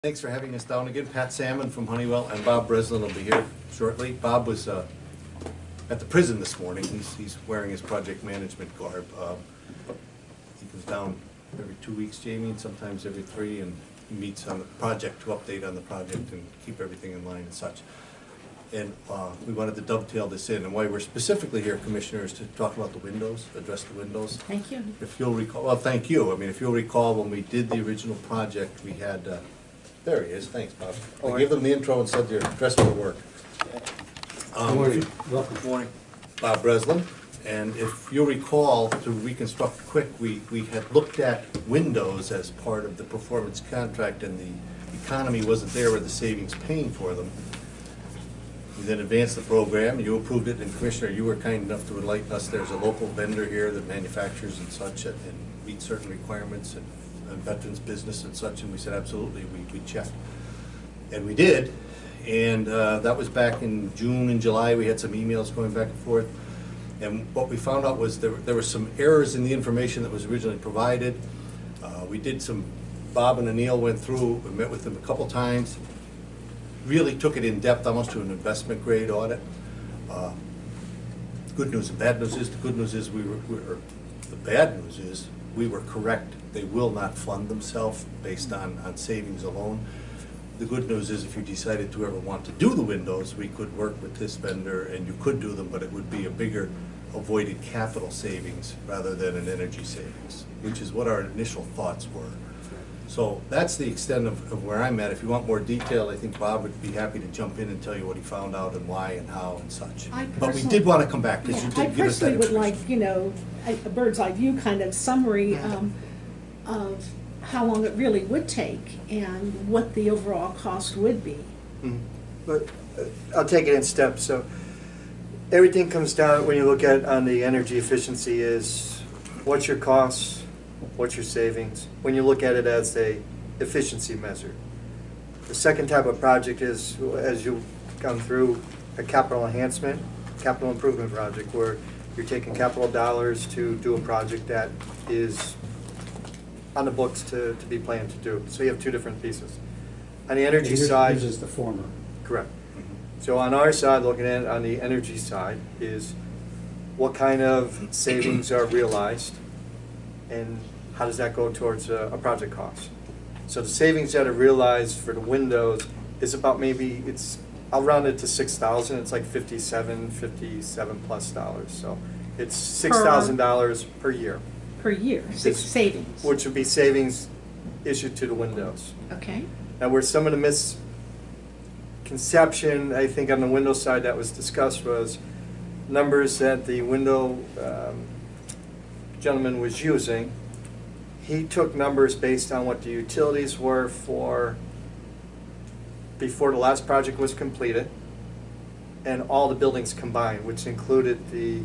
Thanks for having us down again. Pat Salmon from Honeywell and Bob Breslin will be here shortly. Bob was at the prison this morning. He's wearing his project management garb. He comes down every 2 weeks, Jamie, and sometimes every 3, and he meets on the project to update on the project and keep everything in line and such. And we wanted to dovetail this in, and why we're specifically here, Commissioners, to talk about the windows, address the windows. Thank you. If you'll recall, well, thank you. I mean, if you'll recall, when we did the original project, we had, there he is, thanks, Bob. I gave them the intro and said they're dressed for work. Good morning. Welcome. Good morning. Bob Breslin, and if you'll recall, to reconstruct quick, we had looked at windows as part of the performance contract, and the economy wasn't there with the savings paying for them. We then advanced the program, you approved it, and Commissioner, you were kind enough to enlighten us. There's a local vendor here that manufactures and such, and meets certain requirements, and veterans business and such, and we said absolutely, we checked. And we did, and that was back in June and July. We had some emails going back and forth, and what we found out was there were some errors in the information that was originally provided. We did some, Bob and Anil went through, we met with them a couple times, really took it in depth, almost to an investment grade audit. Good news and bad news is, the good news is the bad news is we were correct. They will not fund themselves based on savings alone. The good news is, if you decided to ever want to do the windows, we could work with this vendor and you could do them, but it would be a bigger avoided capital savings rather than an energy savings, which is what our initial thoughts were. So that's the extent of where I'm at. If you want more detail, I think Bob would be happy to jump in and tell you what he found out and why and how and such. But we did want to come back because you did give us that information. I personally would like, a bird's eye view kind of summary of how long it really would take and what the overall cost would be. But I'll take it in steps. So everything comes down, when you look at on the energy efficiency, is what's your costs, what's your savings, when you look at it as a efficiency measure. The second type of project is, as you come through, a capital enhancement, capital improvement project, where you're taking capital dollars to do a project that is on the books to be planned to do. So you have two different pieces. On the energy side, Yours is the former. correct. So on our side, looking at it on the energy side, is what kind of savings are realized and how does that go towards a project cost. So the savings that are realized for the windows is about, maybe I'll round it to 6,000. It's like $57 plus dollars. So it's $6,000 per year. Per year, savings. Which would be savings issued to the windows. Okay. Now, where some of the misconception, I think, on the window side that was discussed was numbers that the window gentleman was using. He took numbers based on what the utilities were for before the last project was completed, and all the buildings combined, which included the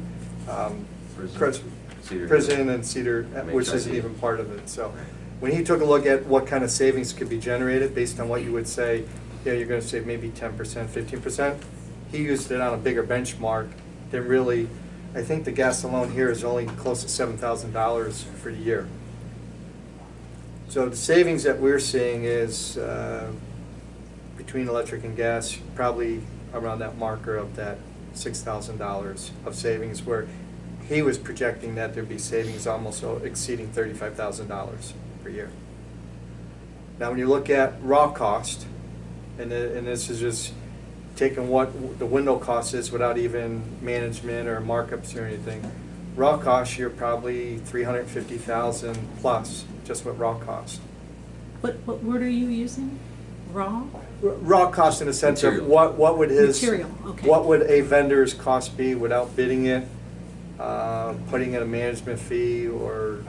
prison and Cedar, which isn't even part of it. So when he took a look at what kind of savings could be generated based on what you would say, yeah, you're going to save maybe 10%, 15%, he used it on a bigger benchmark than really. I think the gas alone here is only close to $7,000 for the year. So the savings that we're seeing is between electric and gas, probably around that marker of that $6,000 of savings, where he was projecting that there'd be savings almost exceeding $35,000 per year. Now when you look at raw cost, and this is just taking what the window cost is without even management or markups or anything, raw cost, you're probably $350,000 plus, just with raw cost. What word are you using? Raw? Raw cost in the sense Material. of what would his Material, okay. What would a vendor's cost be without bidding it, putting in a management fee, or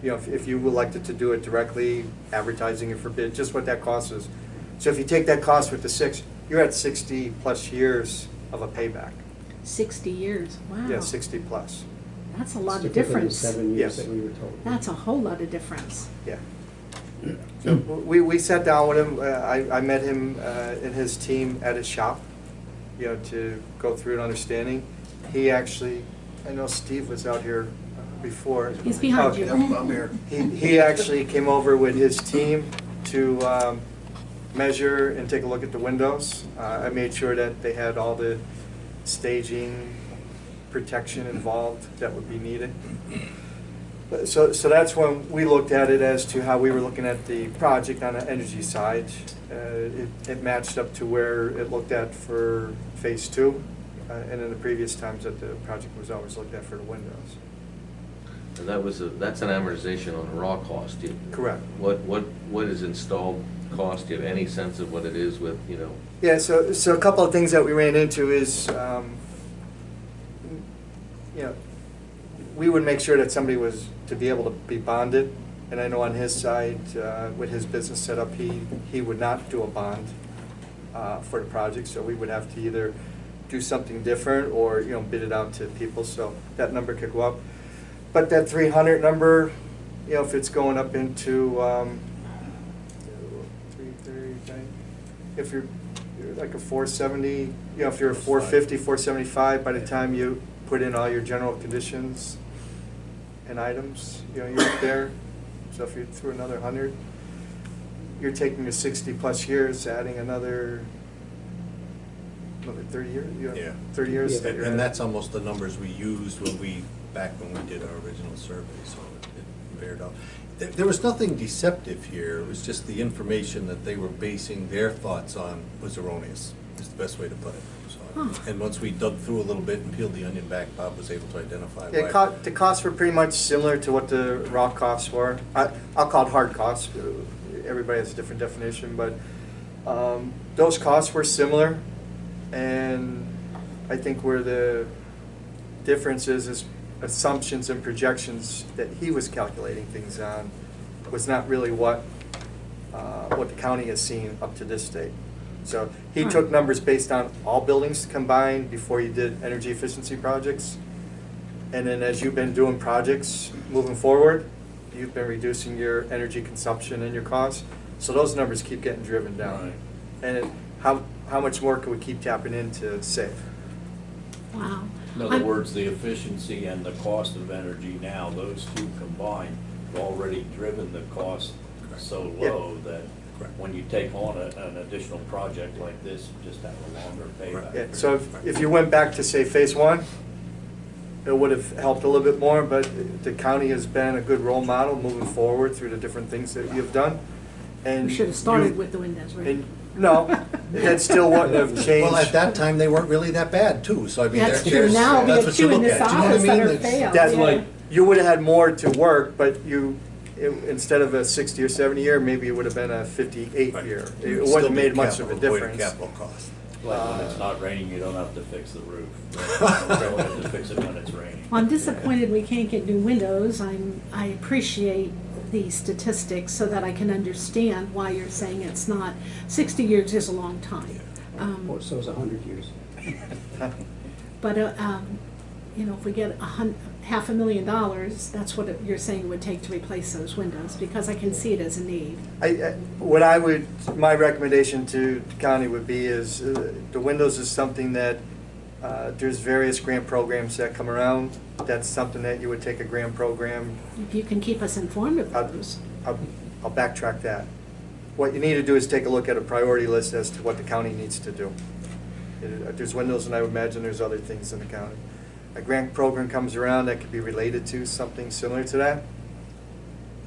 if you elected to do it directly, advertising it for bid, just what that cost is. So if you take that cost with the 6, you're at 60 plus years of a payback. 60 years, wow. Yeah, 60 plus. That's a lot of Particularly the difference. 7 years Yes. that we were told. That's a whole lot of difference. Yeah. So we sat down with him. I met him and his team at his shop, to go through an understanding. He actually, I know Steve was out here before. He's behind you. I'm here. He actually came over with his team to measure and take a look at the windows. I made sure that they had all the staging protection involved that would be needed. So that's when we looked at it as to how we were looking at the project on the energy side. It matched up to where it looked at for phase 2, and in the previous times that the project was always looked at for the windows. And that's an amortization on raw cost. Correct. What is installed cost? Do you have any sense of what it is with, you know? Yeah, so a couple of things that we ran into is, you know, we would make sure that somebody was to be able to be bonded. And I know on his side, with his business setup, he would not do a bond for the project. So we would have to either do something different or, you know, bid it out to people. So that number could go up. But that 300 number, you know, if it's going up into 330, if you're like a 470, you know, if you're a 450, 475, by the time you put in all your general conditions and items, you know, you're up there. So if you're through another 100, you're taking the 60 plus years, adding another 30 years. You know, Yeah. 30 years. that you're And at. that's almost the numbers we used back when we did our original survey, so it bared out. There was nothing deceptive here, it was just the information that they were basing their thoughts on was erroneous, is the best way to put it. So, and once we dug through a little bit and peeled the onion back, Bob was able to identify why. Yeah, the costs were pretty much similar to what the raw costs were. I'll call it hard costs. Everybody has a different definition, but those costs were similar. And I think where the difference is assumptions and projections that he was calculating things on was not really what the county has seen up to this date. So he took numbers based on all buildings combined before he did energy efficiency projects. And then as you've been doing projects moving forward, you've been reducing your energy consumption and your costs. So those numbers keep getting driven down. Right. And how much more can we keep tapping in to save? Wow. In other words, the efficiency and the cost of energy now, those two combined, have already driven the cost so low that when you take on an additional project like this, you just have a longer payback. Yeah, so if you went back to, say, phase 1, it would have helped a little bit more, but the county has been a good role model moving forward through the different things that you've done. And We should have started with the windows, right? and no, that still wouldn't have changed. Well, at that time, they weren't really that bad, too, so I mean. That's there's- true. Now we that's have what you two in look this at. Do you know what I office that mean? are It's- failed. That's Yeah. like, you would have had more to work, but instead of a 60 or 70 year, maybe it would have been a 58 Right. year. You'd It still wouldn't have be made much of a avoiding difference. capital cost. Like when it's not raining, you don't have to fix the roof. You don't have to fix it when it's raining. Well, I'm disappointed we can't get new windows. I appreciate the statistics so that I can understand why you're saying it's not. 60 years is a long time. Or so is 100 years. But, you know, if we get $500,000, that's what you're saying it would take to replace those windows, because I can see it as a need. My recommendation to the county would be is, the windows is something that, there's various grant programs that come around. That's something that you would take a grant program. If you can keep us informed of those. I'll backtrack that. What you need to do is take a look at a priority list as to what the county needs to do. There's windows, and I would imagine there's other things in the county. A grant program comes around that could be related to something similar to that.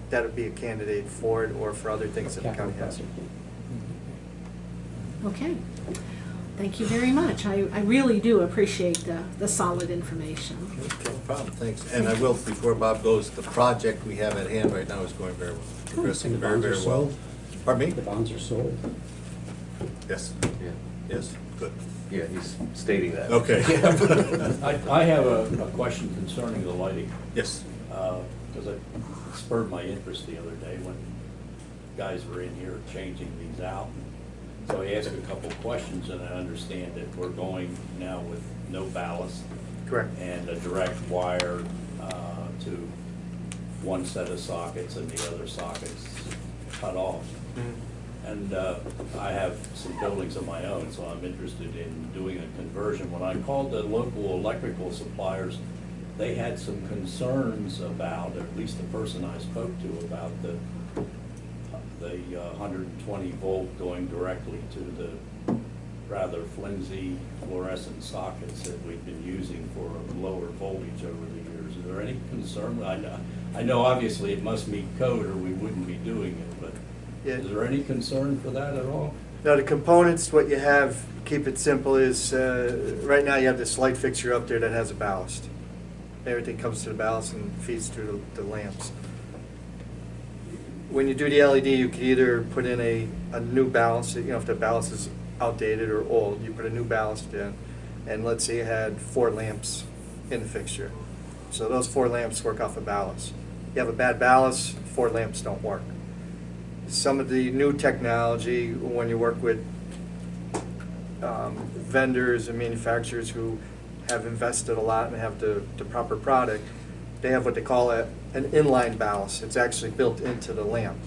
That would be a candidate for it, or for other things that the county has. Okay. Thank you very much. I really do appreciate the solid information. Okay, no problem, thanks. And I will, before Bob goes, the project we have at hand right now is going very well, progressing And the very, bonds are very well. sold? Pardon me? The bonds are sold. Yes, Yeah, yes, good. yeah, he's stating that. Okay. I have a question concerning the lighting, Yes, because it spurred my interest the other day when guys were in here changing these out. So I asked a couple of questions, and I understand that we're going now with no ballast. Correct. And a direct wire to one set of sockets and the other sockets cut off. And I have some buildings of my own, so I'm interested in doing a conversion. When I called the local electrical suppliers, they had some concerns about, or at least the person I spoke to, about the 120 volt going directly to the rather flimsy fluorescent sockets that we've been using for a lower voltage over the years. Is there any concern? I know obviously it must meet code or we wouldn't be doing it, but Yeah. is there any concern for that at all? Now, the components, what you have, keep it simple, is right now you have this light fixture up there that has a ballast. Everything comes to the ballast and feeds through the lamps. When you do the LED, you can either put in a new ballast, you know, if the ballast is outdated or old, you put a new ballast in, and let's say you had 4 lamps in the fixture. So those 4 lamps work off a ballast. You have a bad ballast, 4 lamps don't work. Some of the new technology, when you work with vendors and manufacturers who have invested a lot and have the proper product, they have what they call an inline ballast. It's actually built into the lamp.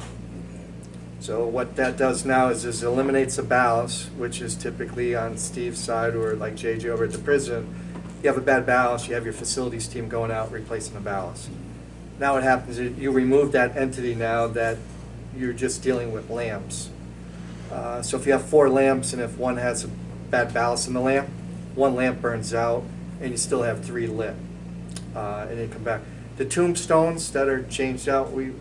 So what that does now is eliminates the ballast, which is typically on Steve's side or like JJ over at the prison. You have a bad ballast, you have your facilities team going out replacing the ballast. Now what happens is you remove that entity now that you're just dealing with lamps. So if you have 4 lamps and if one has a bad ballast in the lamp, 1 lamp burns out and you still have 3 lit. And they come back. The tombstones that are changed out, we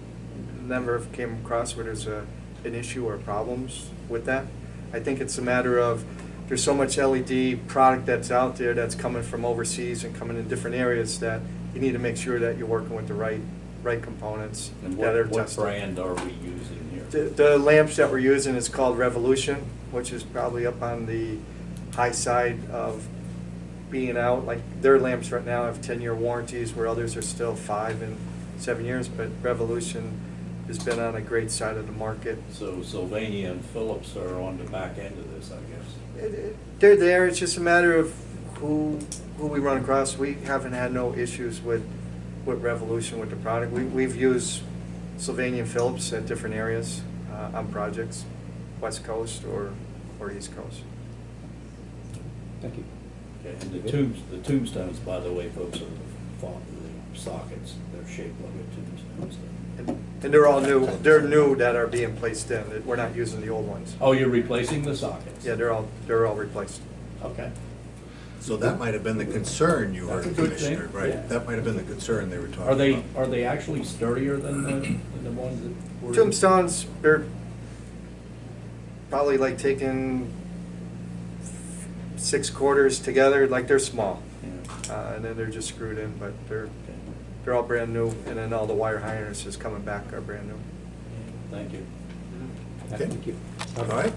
never came across where there's an issue or problems with that. I think it's a matter of there's so much LED product that's out there that's coming from overseas and coming in different areas that you need to make sure that you're working with the right components And that are what tested. brand are we using here? The lamps that we're using is called Revolution, which is probably up on the high side of being out. Like their lamps right now have 10-year warranties where others are still 5 and 7 years, but Revolution has been on a great side of the market. So Sylvania and Phillips are on the back end of this, I guess. They're there, it's just a matter of who we run across. We haven't had no issues with Revolution with the product. We've used Sylvania and Phillips at different areas on projects, West Coast or East Coast. Thank you. Okay, and the tombstones, by the way, folks, are the sockets. They're shaped like a tombstone. And they're all new. They're new that are being placed in. We're not using the old ones. Oh, you're replacing the sockets? Yeah, they're all replaced. Okay. So that might have been the concern you That's heard, a good thing, Commissioner, right? yeah. That might have been the concern they were talking about. Are they actually sturdier than the ones that were? Tombstones, they're probably like taking 6 quarters together, like they're small. Yeah. And then they're just screwed in, but they're all brand new, and then all the wire harnesses coming back are brand new. Thank you. Okay. Thank you. All right.